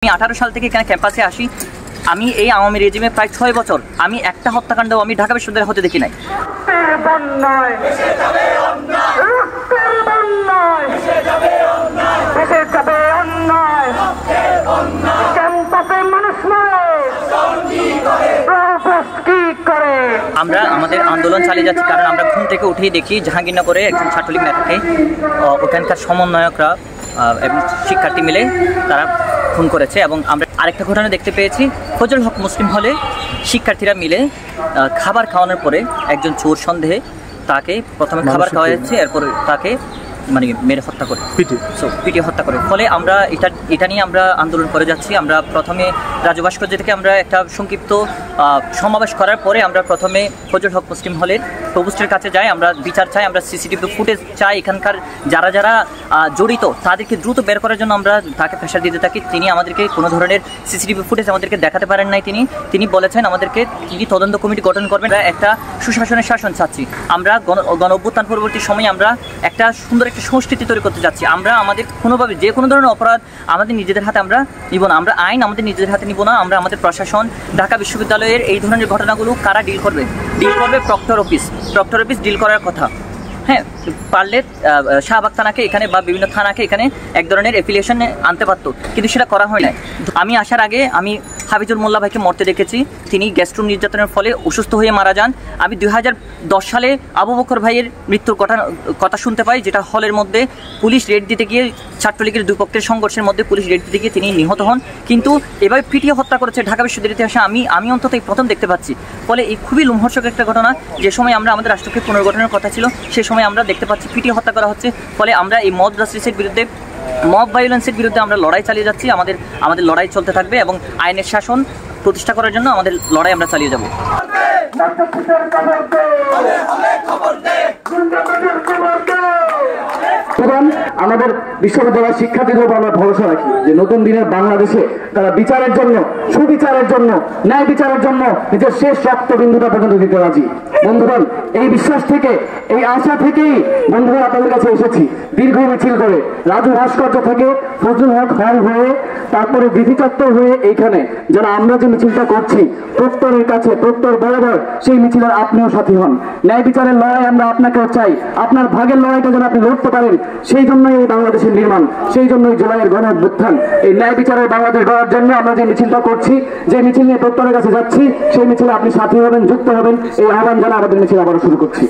আমি 18 সাল থেকে এখানে ক্যাম্পাসে আসি। আমি এই আওয়ামী রেজিমে প্রায় 6 বছর আমি একটা হত্যাকাণ্ড আমি ঢাকা বিশ্ববিদ্যালয়ে হতে দেখি নাই। আমরা আমাদের আন্দোলন চালিয়ে যাচ্ছি কারণ আমরা ঘুম থেকে উঠেই দেখি জাহাঙ্গীরনগরে একজন ছাত্রলীগ নেতাকে ওখানকার সমন্বয়করা এবং শিক্ষার্থী মিলে তারা খুন করেছে। এবং আমরা আরেকটা ঘটনা দেখতে পেয়েছি, ফজল হক মুসলিম হলে শিক্ষার্থীরা মিলে খাবার খাওয়ানোর পরে একজন চোর সন্দেহে তাকে প্রথমে খাবার খাওয়া যাচ্ছে, এরপরে তাকে মানে মেরে হত্যা করে পিটিয়ে হত্যা করে। ফলে আমরা এটা নিয়ে আমরা আন্দোলন করে যাচ্ছি। আমরা প্রথমে রাজু ভাস্কর্য থেকে আমরা একটা সংক্ষিপ্ত সমাবেশ করার পরে আমরা প্রথমে ফজল হক মুসলিম হলের প্রভোস্টের কাছে যাই, আমরা বিচার চাই, আমরা সিসিটিভি ফুটেজ চাই, এখানকার যারা যারা জড়িত তাদেরকে দ্রুত বের করার জন্য আমরা তাকে প্রেশার দিতে থাকি। তিনি আমাদেরকে কোনো ধরনের সিসিটিভি ফুটেজ আমাদেরকে দেখাতে পারেন নাই। তিনি বলেছেন আমাদেরকে তিনি তদন্ত কমিটি গঠন করবেন। একটা সুশাসনের শাসন চাচ্ছি। আমরা গণ অভ্যুত্থান পরবর্তী সময়ে আমরা একটা সুন্দর একটা সংস্কৃতি তৈরি করতে যাচ্ছি। আমরা আমাদের কোনোভাবে যে কোনো ধরনের অপরাধ আমাদের নিজেদের হাতে আমরা নিব না, আমরা আইন আমাদের নিজেদের হাতে নিব না। আমরা আমাদের প্রশাসন, ঢাকা বিশ্ববিদ্যালয়ের এই ধরনের ঘটনাগুলো কারা ডিল করবে প্রক্টর অফিস ডিল করার কথা। হ্যাঁ, পারলে শাহবাগ থানাকে এখানে বা বিভিন্ন থানাকে এখানে এক ধরনের অ্যাফিলিয়েশন আনতে পারতো, কিন্তু সেটা করা হয় না। আমি আসার আগে আমি হাফিজুল মোল্লা ভাইকে মরতে দেখেছি। তিনি গ্যাস্ট্রোম নির্যাতনের ফলে অসুস্থ হয়ে মারা যান। আমি 2010 সালে আবু বকর ভাইয়ের মৃত্যুর কথা শুনতে পাই, যেটা হলের মধ্যে পুলিশ রেড দিতে গিয়ে ছাত্রলীগের দুই পক্ষের সংঘর্ষের মধ্যে পুলিশ রেড দিতে গিয়ে তিনি নিহত হন। কিন্তু এভাবে পিটিয়ে হত্যা করেছে ঢাকা বিশ্ববিদ্যালয়ের ইতিহাসে আমি অন্তত এই প্রথম দেখতে পাচ্ছি। ফলে এই খুবই লোমহর্ষক একটা ঘটনা। যে সময় আমরা আমাদের রাষ্ট্রকে পুনর্গঠনের কথা ছিল, সে সময় আমরা দেখতে পাচ্ছি পিটিয়ে হত্যা করা হচ্ছে। ফলে আমরা এই মব ভায়োলেন্সের বিরুদ্ধে আমরা লড়াই চালিয়ে যাচ্ছি। আমাদের লড়াই চলতে থাকবে এবং আইনের শাসন প্রতিষ্ঠা করার জন্য আমাদের লড়াই আমরা চালিয়ে যাব। আমাদের বিশ্ববিদ্যালয়ের শিক্ষার্থীদের উপর আমরা ভরসা রাখি যে নতুন দিনের বাংলাদেশে তারা বিচারের জন্য, সুবিচারের জন্য, ন্যায় বিচারের জন্য নিজের শেষ রক্তবিন্দুটা পর্যন্ত দিতে রাজি। বন্ধুগণ, এই বিশ্বাস থেকে, এই আশা থেকেই বন্ধুরা আপনাদের কাছে এসেছি। দীর্ঘ মিছিল করে রাজু ভাস্কর্য থেকে ফজলুল হক হল হয়ে তারপরে বিধি চত্বর হয়ে এইখানে যারা আমরা যে মিছিলটা করছি প্রক্টরের কাছে, প্রক্টর বরাবর, সেই মিছিলের আপনিও সাথী হন। ন্যায় বিচারের লড়াই আমরা আপনাকেও চাই। আপনার ভাগের লড়াইটা যেন আপনি লড়তে পারেন, সেই জন্যই এই বাংলাদেশের নির্মাণ, সেই জন্যই জুলাইয়ের গণ অভ্যুত্থান। এই ন্যায় বিচারের বাংলাদেশ গড়ার জন্য আমরা যে মিছিলটা করছি, যে মিছিল নিয়ে প্রক্টরের কাছে যাচ্ছি, সেই মিছিলে আপনি সাথী হবেন, যুক্ত হবেন, এই আহ্বান জানা আমাদের মিছিল আবারও শুরু করছি।